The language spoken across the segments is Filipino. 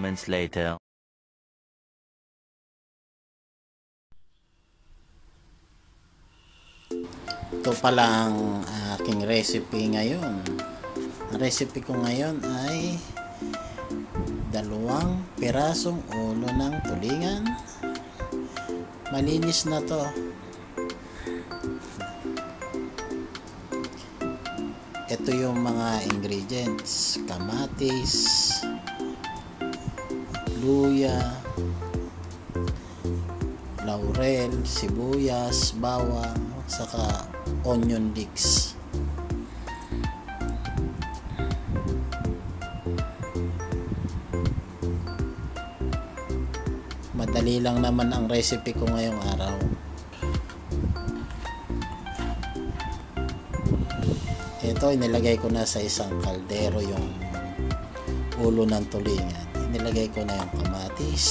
moments later. Ito pala ang aking recipe ngayon. Ang recipe ko ngayon ay 2 pirasong ulo ng tulingan. Malinis na to. Ito yung mga ingredients: kamatis, luya, laurel, sibuyas, bawang, saka onion leeks. Madali lang naman ang recipe ko ngayong araw. Ito, inilagay ko na sa isang kaldero yung ulo ng tulingan. Inilagay ko na yung kamatis,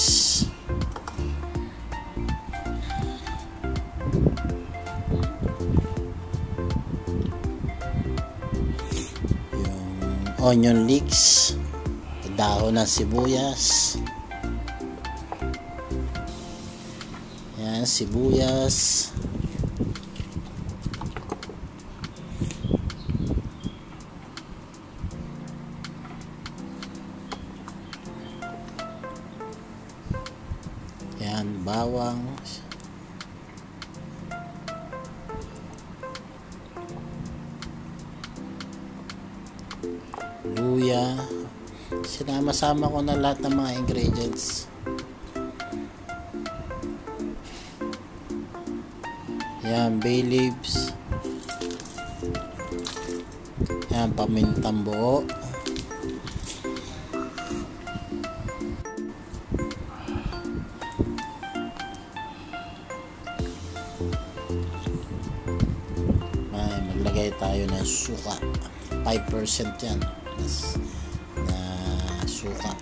yung onion leeks, dahon ng sibuyas. Yan, sibuyas. Yan, bawang. Luya. Sinama-sama ko na lahat ng mga ingredients. Yan, bay leaves. Yan, pamintang buo. Maglagay tayo ng suka. 5% yan na suka.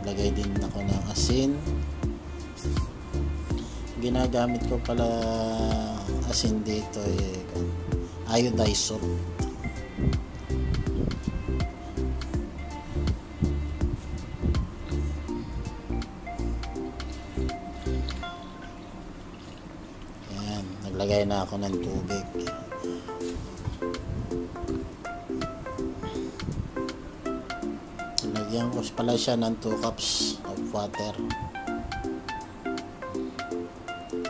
Lagay din ako ng asin. Ginagamit ko pala asin dito iodized salt. Ayan, naglagay na ako ng tubig. Lagyan ko pala siya ng 2 cups of water.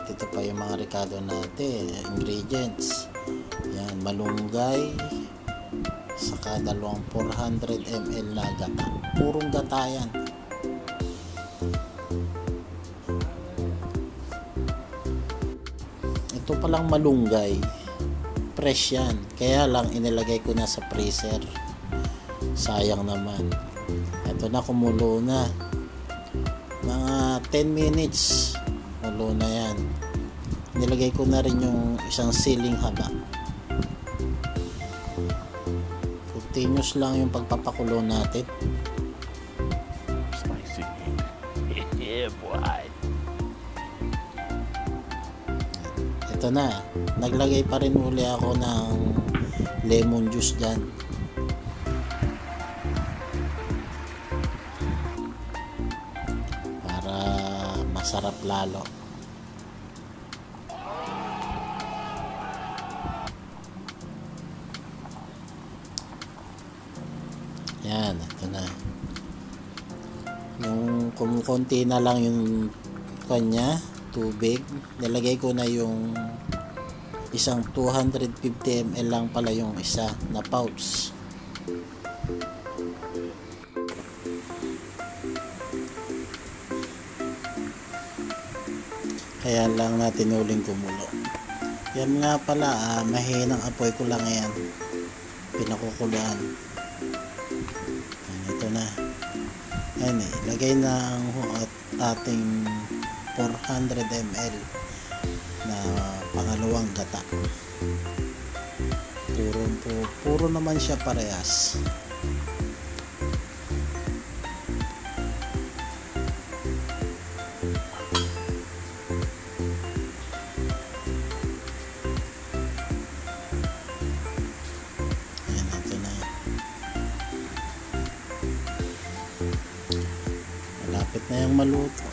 Ito pa yung mga rekado natin, ingredients. Yan, malunggay, saka 400 ml na gata. Purong gata yan. Ito palang malunggay, fresh yan. Kaya lang inilagay ko na sa freezer. Sayang naman. Ito na, kumulo na. Mga 10 minutes kumulo na yan. Nilagay ko na rin yung isang siling haba. Continuous lang yung pagpapakulo natin. Spicy. Yeah, boy. Ito na. Naglagay pa rin uli ako ng lemon juice dyan. Para masarap lalo. Yan, ito na. Yung kumukunti na lang yung kanya, tubig. Nilagay ko na yung isang 250 ml lang pala yung isa na pouch. Kaya lang natin uling kumulo. Yan nga pala, mahinang apoy ko lang yan. Pinakukuluan. Ito na. Ayan eh, ilagay na ang ating 400 ml na pangalawang gata. Puro naman siya parehas. maluto.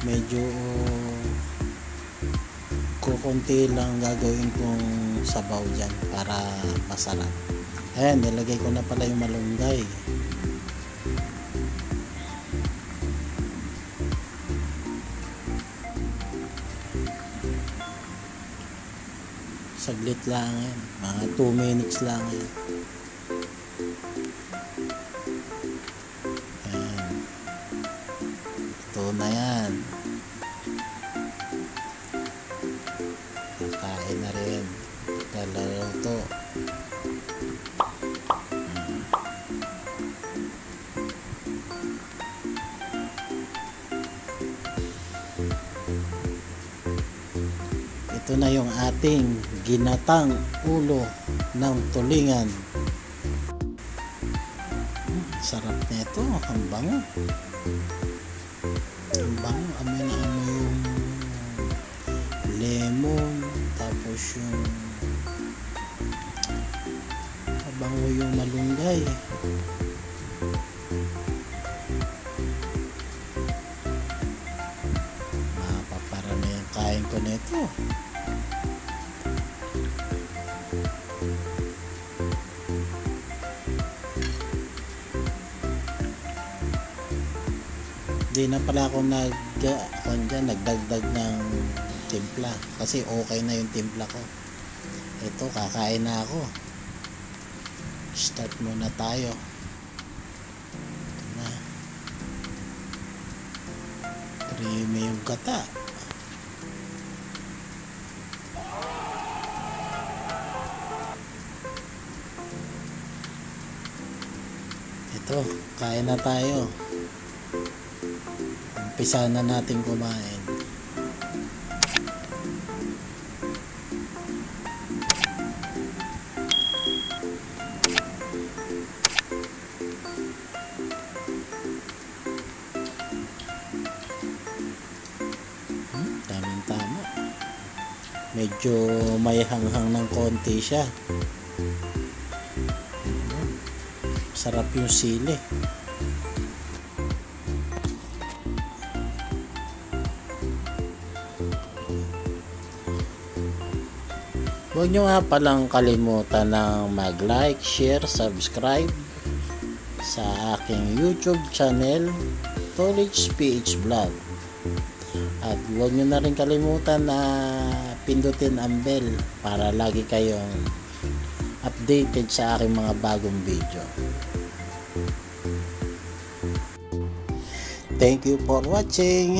Medyo kukunti lang gagawin kong sabaw dyan para masarap. Ayan, nilagay ko na pala yung malunggay. Saglit lang yan, mga 2 minutes lang yan. Ayan, ito na yan. Kain na rin, lalaroto. Ito na yung ating ginatang ulo ng tulingan. Sarap nito, ang bango. Ang bango, amoy na amoy yung lemon, tapos yung bango yung malunggay. Mapaparami ang kain ko nito. Di na pala ako nagdagdag ng timpla kasi okay na yung timpla ko. Ito, kakain na ako. Start muna tayo. Ito na. Creamy yung gata. Ito, kain na tayo. Umpisa na natin kumain. Tamang-tama. Medyo may hanghang ng konti siya. Sarap yung sili. Huwag nyo nga palang kalimutan ng mag-like, share, subscribe sa aking YouTube channel, Tolage PH Vlog. At huwag nyo na rin kalimutan na pindutin ang bell para lagi kayong updated sa aking mga bagong video. Thank you for watching.